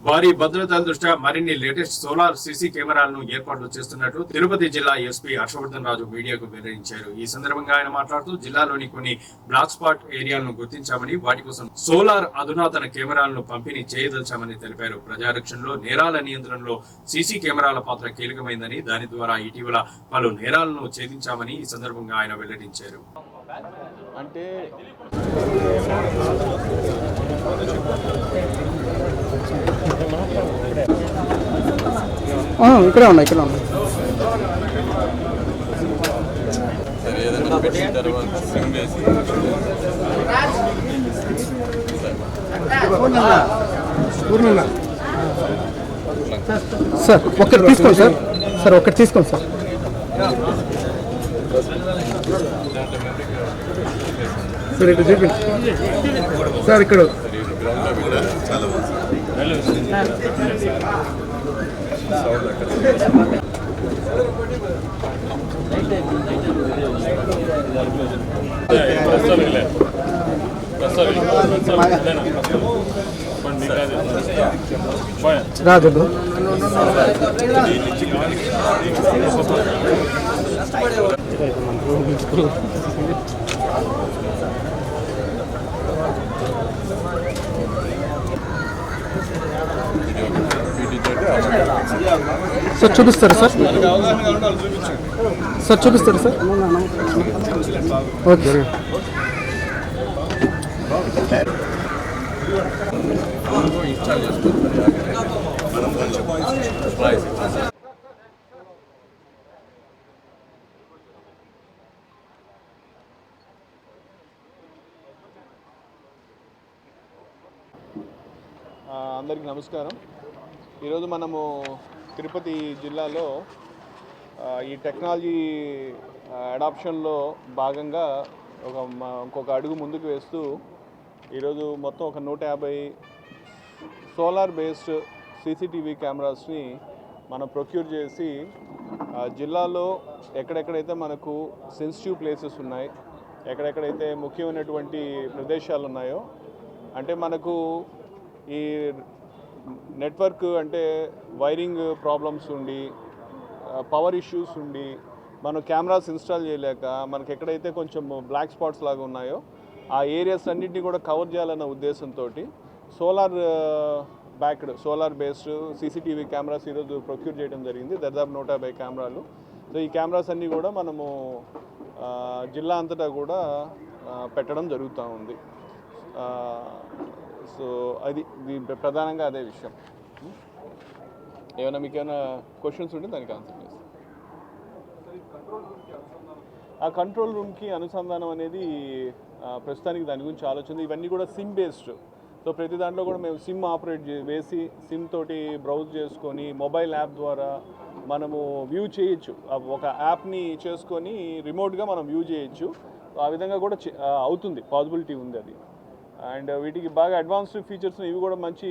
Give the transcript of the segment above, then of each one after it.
భారీ భద్రతల దృష్ట్యా మరిన్ని లేటెస్ట్ సోలార్ సీసీ కెమెరాలను ఏర్పాటు చేస్తున్నట్లు తిరుపతి జిల్లా ఎస్పీ హర్షవర్ధన్ రాజు మీడియాకు వెల్లడించారు. ఈ సందర్భంగా ఆయన మాట్లాడుతూ జిల్లాలోని కొన్ని బ్లాక్ స్పాట్ ఏరియాలను గుర్తించామని, వాటి కోసం సోలార్ అధునాతన కెమెరాలను పంపిణీ చేయదలిచామని తెలిపారు. ప్రజారక్షణలో నేరాల నియంత్రణలో సీసీ కెమెరాల పాత్ర కీలకమైందని, దాని ద్వారా ఇటీవల పలు నేరాలను ఛేదించామని ఈ సందర్భంగా ఆయన వెల్లడించారు. అంటే ఇక్కడే ఉన్నాయి ఇక్కడ ఉన్నాయి సార్ ఒక్కటి తీసుకోండి సార్ సార్ ఒక్కటి తీసుకోండి సార్ సార్ ఇక్కడ చూపించండి సార్ ఇక్కడ రాదు సార్ చూపిస్తారు సార్ సార్ చూపిస్తారు సార్ ఓకే అందరికీ నమస్కారం. ఈరోజు మనము తిరుపతి జిల్లాలో ఈ టెక్నాలజీ అడాప్షన్లో భాగంగా ఇంకొక అడుగు ముందుకు వేస్తూ ఈరోజు మొత్తం ఒక 150 సోలార్ బేస్డ్ సీసీటీవీ కెమెరాస్ని మనం ప్రొక్యూర్ చేసి జిల్లాలో ఎక్కడెక్కడైతే మనకు సెన్సిటివ్ ప్లేసెస్ ఉన్నాయి, ఎక్కడెక్కడైతే ముఖ్యమైనటువంటి ప్రదేశాలు ఉన్నాయో, అంటే మనకు ఈ నెట్వర్క్ అంటే వైరింగ్ ప్రాబ్లమ్స్ ఉండి, పవర్ ఇష్యూస్ ఉండి, మనం కెమెరాస్ ఇన్స్టాల్ చేయలేక మనకి ఎక్కడైతే కొంచెం బ్లాక్ స్పాట్స్ లాగా ఉన్నాయో ఆ ఏరియాస్ అన్నింటినీ కూడా కవర్ చేయాలన్న ఉద్దేశంతో సోలార్ బేస్డ్ సీసీటీవీ కెమెరాస్ ఈరోజు ప్రొక్యూర్ చేయడం జరిగింది. దాదాపు 150 కెమెరాలు. సో ఈ కెమెరాస్ అన్నీ కూడా మనము జిల్లా అంతటా కూడా పెట్టడం జరుగుతూ ఉంది. సో అది ప్రధానంగా అదే విషయం. ఏమైనా మీకు ఏమైనా క్వశ్చన్స్ ఉంటే దానికి ఆన్సర్ చేస్తాను. ఆ కంట్రోల్ రూమ్కి అనుసంధానం అనేది ప్రస్తుతానికి దాని గురించి ఆలోచన. ఇవన్నీ కూడా సిమ్ బేస్డ్. సో ప్రతి దాంట్లో కూడా మేము సిమ్ ఆపరేట్ వేసి సిమ్ తోటి బ్రౌజ్ చేసుకొని మొబైల్ యాప్ ద్వారా మనము వ్యూ చేయొచ్చు. ఒక యాప్ని చేసుకొని రిమోట్గా మనం వ్యూ చేయొచ్చు. ఆ విధంగా కూడా అవుతుంది, పాసిబిలిటీ ఉంది అది. అండ్ వీటికి బాగా అడ్వాన్స్డ్ ఫీచర్స్ ఇవి కూడా మంచి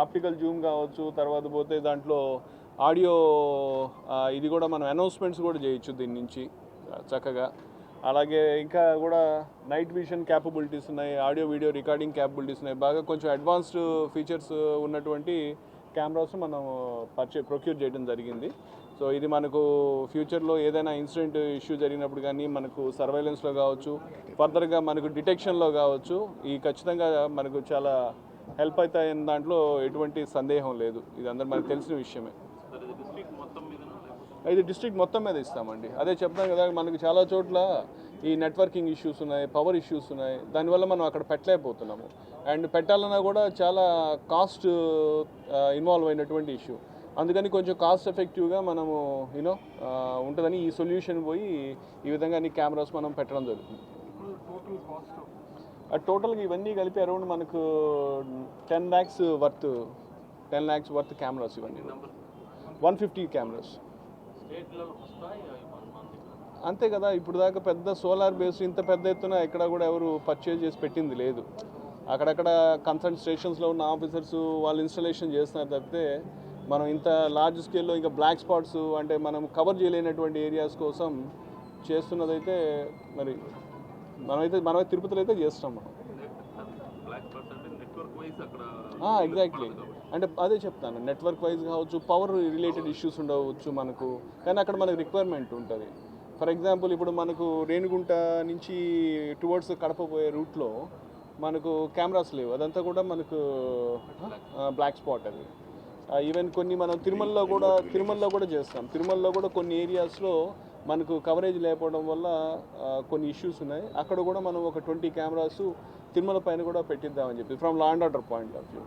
ఆప్టికల్ జూమ్ కావచ్చు. తర్వాత పోతే దాంట్లో ఆడియో ఇది కూడా మనం అనౌన్స్మెంట్స్ కూడా చేయొచ్చు దీని నుంచి చక్కగా. అలాగే ఇంకా కూడా నైట్ విజన్ క్యాపబిలిటీస్ ఉన్నాయి, ఆడియో వీడియో రికార్డింగ్ క్యాపబిలిటీస్ ఉన్నాయి. బాగా కొంచెం అడ్వాన్స్డ్ ఫీచర్స్ ఉన్నటువంటి కెమెరాస్ మనం ప్రొక్యూర్ చేయడం జరిగింది. సో ఇది మనకు ఫ్యూచర్లో ఏదైనా ఇన్సిడెంట్ ఇష్యూ జరిగినప్పుడు కానీ మనకు సర్వైలెన్స్లో కావచ్చు, ఫర్దర్గా మనకు డిటెక్షన్లో కావచ్చు, ఈ ఖచ్చితంగా మనకు చాలా హెల్ప్ అవుతాయని దాంట్లో ఎటువంటి సందేహం లేదు. ఇది అందరూ మనకు తెలిసిన విషయమే. ఇది డిస్ట్రిక్ట్ మొత్తం మీద ఇస్తామండి. అదే చెప్తాం కదా, మనకు చాలా చోట్ల ఈ నెట్వర్కింగ్ ఇష్యూస్ ఉన్నాయి, పవర్ ఇష్యూస్ ఉన్నాయి. దానివల్ల మనం అక్కడ పెట్టలేకపోతున్నాము. అండ్ పెట్టాలన్నా కూడా చాలా కాస్ట్ ఇన్వాల్వ్ అయినటువంటి ఇష్యూ. అందుకని కొంచెం కాస్ట్ ఎఫెక్టివ్గా మనము ఉంటుందని ఈ సొల్యూషన్ పోయి ఈ విధంగా అన్ని కెమెరాస్ మనం పెట్టడం జరుగుతుంది. టోటల్గా ఇవన్నీ కలిపి అరౌండ్ మనకు 10 lakhs వర్త్ కెమెరాస్. ఇవన్నీ 150 కెమెరాస్ అంతే కదా. ఇప్పుడు దాకా పెద్ద సోలార్ బేస్ ఇంత పెద్ద ఎత్తున ఎక్కడ కూడా ఎవరు పర్చేజ్ చేసి పెట్టింది లేదు. అక్కడక్కడ కన్సర్న్ స్టేషన్స్లో ఉన్న ఆఫీసర్స్ వాళ్ళు ఇన్స్టాలేషన్ చేస్తున్నారు తప్పితే మనం ఇంత లార్జ్ స్కేల్లో ఇంకా బ్లాక్ స్పాట్స్ అంటే మనం కవర్ చేయలేనటువంటి ఏరియాస్ కోసం చేస్తున్నదైతే మరి మనమైతే తిరుపతిలో అయితే చేస్తాం మనం. ఎగ్జాక్ట్లీ. అంటే అదే చెప్తాను, నెట్వర్క్ వైజ్ కావచ్చు, పవర్ రిలేటెడ్ ఇష్యూస్ ఉండవచ్చు మనకు, కానీ అక్కడ మనకు రిక్వైర్మెంట్ ఉంటుంది. ఫర్ ఎగ్జాంపుల్ ఇప్పుడు మనకు రేణిగుంట నుంచి టువర్డ్స్ కడప పోయే రూట్లో మనకు కెమెరాస్ లేవు, అదంతా కూడా మనకు బ్లాక్ స్పాట్ అది. ఈవెన్ కొన్ని మనం తిరుమలలో కూడా చేస్తాం. తిరుమలలో కూడా కొన్ని ఏరియాస్లో మనకు కవరేజ్ లేకపోవడం వల్ల కొన్ని ఇష్యూస్ ఉన్నాయి. అక్కడ కూడా మనం ఒక 20 కెమెరాస్ తిరుమల పైన కూడా పెట్టిద్దామని చెప్పి from law and order point of view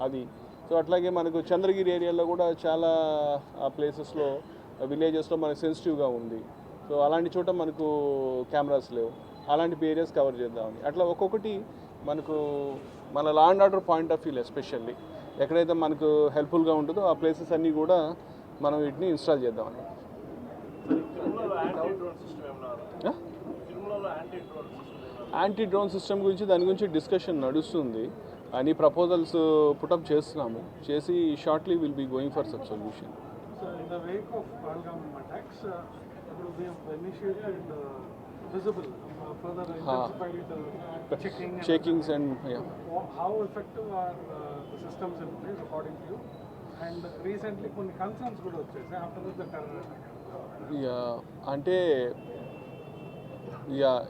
అది. సో అట్లాగే మనకు చంద్రగిరి ఏరియాలో కూడా చాలా ప్లేసెస్లో విలేజెస్లో మనకు సెన్సిటివ్గా ఉంది. సో అలాంటి చోట మనకు కెమెరాస్ లేవు, అలాంటి ఏరియాస్ కవర్ చేద్దామని. అట్లా ఒక్కొక్కటి మనకు మన law and order point of వ్యూలో ఎస్పెషల్లీ ఎక్కడైతే మనకు హెల్ప్ఫుల్గా ఉంటుందో ఆ ప్లేసెస్ అన్నీ కూడా మనం వీటిని ఇన్స్టాల్ చేద్దామని. యాంటీ డ్రోన్ సిస్టమ్ గురించి దాని గురించి డిస్కషన్ నడుస్తుంది. అన్ని ప్రపోజల్స్ పుటప్ చేస్తున్నాము, చేసి shortly will be going for such solution. So in the wake of Pahalgam attacks, we have initiated visible, further intensified checking. Checkings and yeah. How effective are the systems in place according to you? And recently, కొన్ని concerns కూడా వచ్చేసాయి after the terror attack. అంటే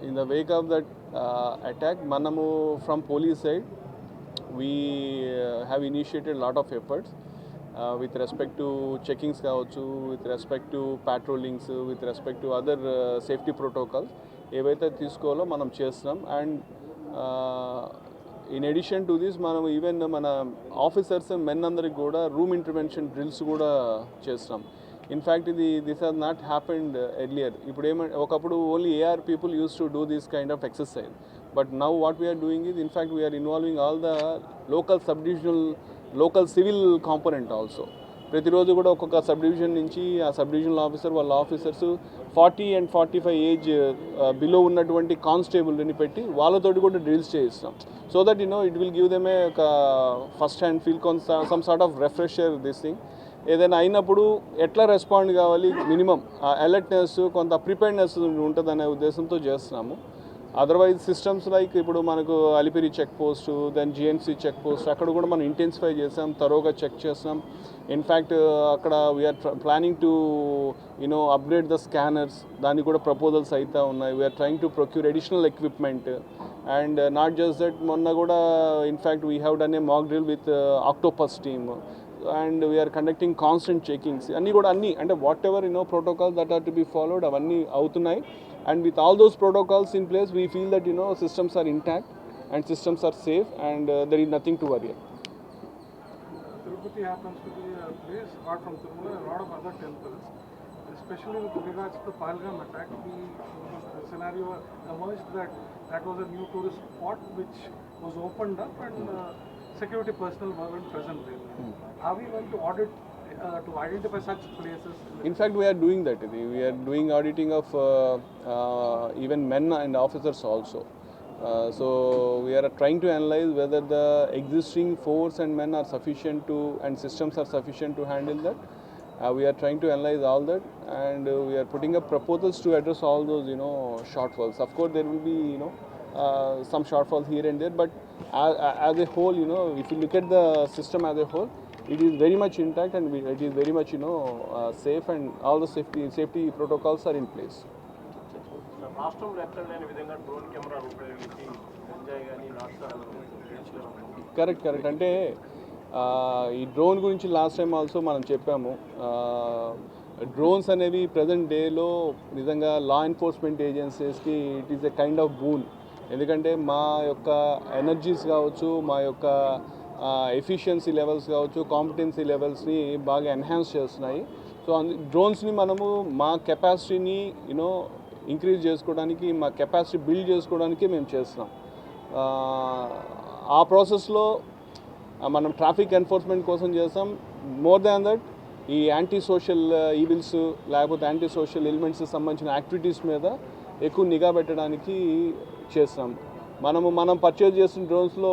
in the wake of that attack, మనము from police side we have initiated lot of efforts with respect to checkings కావచ్చు, with respect to patrollings, with respect to other safety protocols ఏవైతే తీసుకోవాలో మనం చేస్తున్నాం. And in addition to this మనం even మన officers men అందరికి కూడా room intervention drills కూడా చేస్తున్నాం. In fact this has not happened earlier. ఇప్పుడు ఒకప్పుడు only AR people use to do this kind of exercise, but now what we are doing is in fact we are involving all the local civil component also. ప్రతిరోజు కూడా ఒక్కొక్క sub division నుంచి ఆ sub divisional officer వాళ్ళ officers 40 and 45 age below ఉన్నటువంటి కానిస్టేబుల్ని పెట్టి వాళ్ళతోటి కూడా డ్రిల్స్ చేయిస్తాం. So that it will give them a ఒక first hand feel some sort of refresher this thing. ఏదైనా అయినప్పుడు ఎట్లా రెస్పాండ్ కావాలి, మినిమం అలర్ట్నెస్, కొంత ప్రిపేర్డ్నెస్ ఉంటుందనే ఉద్దేశంతో చేస్తున్నాము. అదర్వైజ్ సిస్టమ్స్ లైక్ ఇప్పుడు మనకు Alipiri check post, then GNC check post, అక్కడ కూడా మనం ఇంటెన్సిఫై చేసాం, తరోగా చెక్ చేస్తాం. ఇన్ఫ్యాక్ట్ అక్కడ we are planning to upgrade the scanners, దానికి కూడా ప్రపోజల్స్ అయితే ఉన్నాయి. We are trying to procure additional equipment. And not just that, మొన్న కూడా in fact we have done a mock drill with Octopus team and we are conducting constant checkings. అన్నీ అంటే whatever protocols that are to be followed అవన్నీ అవుతున్నాయి. And with all those protocols in place, we feel that systems are intact and systems are safe and there is nothing to worry about. Tirupati happens to be a place apart from Tirumala, a lot of other temples, especially with regards to the Pahalgam attack. The scenario emerged that was a new tourist spot which was opened up and security personnel weren't present there. Are we going to audit to identify such places? In fact, we are doing that. We are doing auditing of even men and officers also. So we are trying to analyze whether the existing force and men are sufficient to, and systems are sufficient to handle that. We are trying to analyze all that, and we are putting up proposals to address all those shortfalls. Of course, there will be some shortfalls here and there, but as a whole, if you look at the system as a whole, it is very much intact and it is very much safe, and all the safety protocols are in place. రాష్ట్రంలో ఎక్కడ లేని విధంగా drone కెమెరాలు ఉపయోగించి enjoy కానీ నాటకాలు. Correct. అంటే ఈ డ్రోన్ గురించి లాస్ట్ టైం ఆల్సో మనం చెప్పాము. డ్రోన్స్ అనేవి ప్రజెంట్ డేలో నిజంగా లా ఎన్ఫోర్స్మెంట్ ఏజెన్సీస్కి it is a kind of boon. ఎందుకంటే మా యొక్క ఎనర్జీస్ కావచ్చు, మా యొక్క ఎఫిషియన్సీ లెవెల్స్ కావచ్చు, కాంపిటెన్సీ లెవెల్స్ని బాగా ఎన్హాన్స్ చేస్తున్నాయి. సో డ్రోన్స్ని మనము మా కెపాసిటీని ఇంక్రీజ్ చేసుకోవడానికి, మా కెపాసిటీ బిల్డ్ చేసుకోవడానికి మేము చేస్తున్నాం. ఆ ప్రాసెస్లో మనం ట్రాఫిక్ ఎన్ఫోర్స్మెంట్ కోసం చేస్తాం. మోర్ దాన్ దట్, ఈ యాంటీ సోషల్ ఈవిల్స్ లేకపోతే యాంటీ సోషల్ ఎలిమెంట్స్కి సంబంధించిన యాక్టివిటీస్ మీద ఎక్కువ నిఘా పెట్టడానికి చేస్తాం. మనం పర్చేజ్ చేస్తున్న డ్రోన్స్లో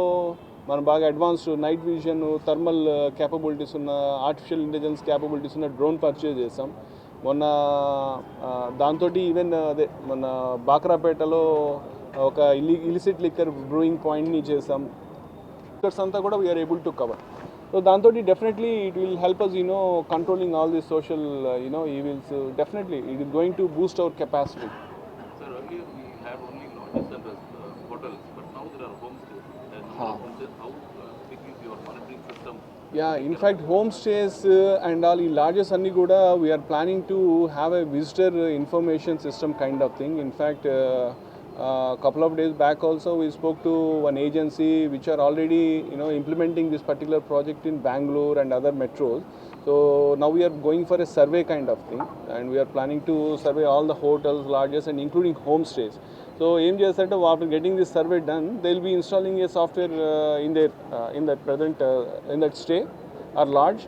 మనం బాగా advanced night vision, thermal capabilities ఉన్న, ఆర్టిఫిషియల్ ఇంటెలిజెన్స్ క్యాపబిలిటీస్ ఉన్న డ్రోన్ పర్చేజ్ చేసాం. మొన్న దాంతో ఈవెన్ మొన్న బాక్రాపేటలో ఒక ఇలిసిట్ లిక్కర్ బ్రూయింగ్ పాయింట్ని చేసాం. అంతా కూడా we are able to cover. So దాంతో definitely it will help us, controlling all these social, evils. Definitely it is going to boost our capacity. Sir, earlier we had only lodges and hotels, but now there are homestays. And homestays, how big is your monitoring system? Yeah, in fact, homestays and all in largest Anni Kuda, we are planning to have a visitor information system kind of thing. In fact, couple of days back also we spoke to one agency which are already implementing this particular project in Bangalore and other metros. So now we are going for a survey kind of thing, and we are planning to survey all the hotels, lodges, and including homestays. So aim చేస్తే after getting this survey done, they will be installing a software in that stay or lodge.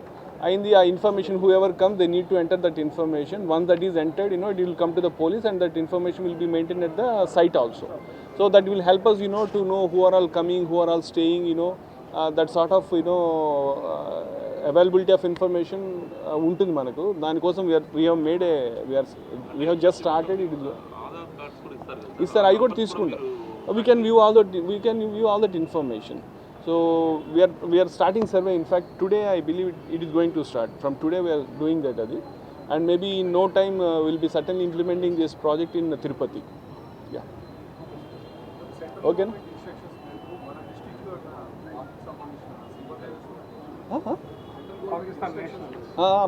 In the information, whoever comes, they need to enter that information. Once that is entered, it will come to the police, and that information will be maintained at the site also. So that will help us, to know who are all coming, who are all staying, that sort of, availability of information ఉంటుంది మనకు. దానికోసం we have just started it. Aadhaar cards కూడా ఇస్తారు కదా? ఇస్తారు, అవి కూడా తీసుకుంటాం. We can view all that information. So we are starting survey. In fact, today I believe it is going to start. From today we are doing that, and maybe in no time we'll be certainly implementing this project in Tirupati. Yeah. Okay. Pakistan national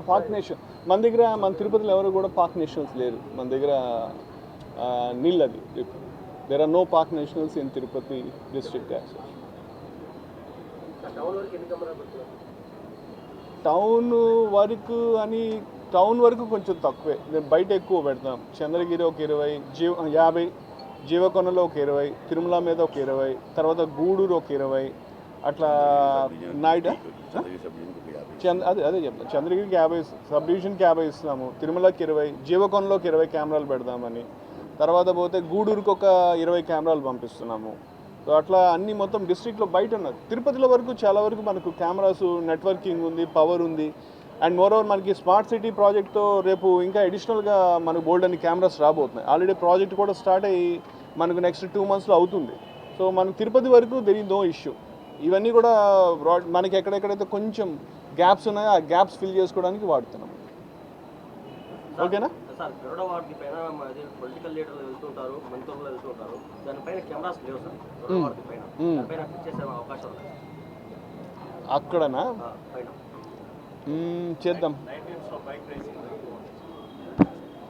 Pak nation మన దగ్గర, మన తిరుపతిలో ఎవరు కూడా Pak nationals లేరు. మన దగ్గర నీళ్ళు అది. There are no Pak nationals in Tirupati district as such. Town వరకు కొంచెం తక్కువే, నేను బయట ఎక్కువ పెడతాం. చంద్రగిరి ఒక 20, 50, జీవకొండలో ఒక 20, తిరుమల మీద ఒక 20, తర్వాత గూడూరు ఒక 20, అట్లా నాయుడు అదే చెప్తాను. చంద్రగిరికి 50, సబ్ డివిజన్కి 50 ఇస్తున్నాము, తిరుమలకి 20, జీవకొండలోకి 20 కెమెరాలు పెడదామని, తర్వాత పోతే గూడూరుకి ఒక 20 కెమెరాలు పంపిస్తున్నాము. సో అట్లా అన్ని మొత్తం డిస్ట్రిక్ట్లో బయట ఉన్నది. తిరుపతిలో వరకు చాలా వరకు మనకు కెమెరాస్, నెట్వర్కింగ్ ఉంది, పవర్ ఉంది. అండ్ మోరోవర్ మనకి స్మార్ట్ సిటీ ప్రాజెక్ట్తో రేపు ఇంకా అడిషనల్గా మనకు బోల్డ్ అన్ని కెమెరాస్ రాబోతున్నాయి. ఆల్రెడీ ప్రాజెక్ట్ కూడా స్టార్ట్ అయ్యి మనకు నెక్స్ట్ 2 monthsలో అవుతుంది. సో మనకు తిరుపతి వరకు దెర్ ఈజ్ నో ఇష్యూ. ఇవన్నీ కూడా మనకి ఎక్కడెక్కడైతే కొంచెం గ్యాప్స్ ఉన్నాయో ఆ గ్యాప్స్ ఫిల్ చేసుకోవడానికి వాడుతున్నాం. ఓకేనా సార్? గరుడ వార్డు పైన పొలిటికల్ లీడర్లు వెళ్తుంటారు, మంత్రులు వెళ్తుంటారు, దానిపైన కెమెరాస్ లేవు సార్. గరుడ వార్డు పైన దానిపైన ఫిక్స్ చేసే అవకాశం ఉంది అక్కడనా? పైన చేద్దాం,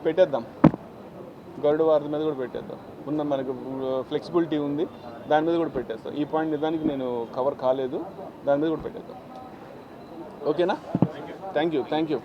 పెట్టేద్దాం. గరుడ వార్డు మీద కూడా పెట్టేద్దాం. ఉన్న మనకు ఫ్లెక్సిబిలిటీ ఉంది, దాని మీద కూడా పెట్టేస్తాం. ఈ పాయింట్ నిజానికి నేను కవర్ కాలేదు, దాని మీద కూడా పెట్టేద్దాం. ఓకేనా? Thank you.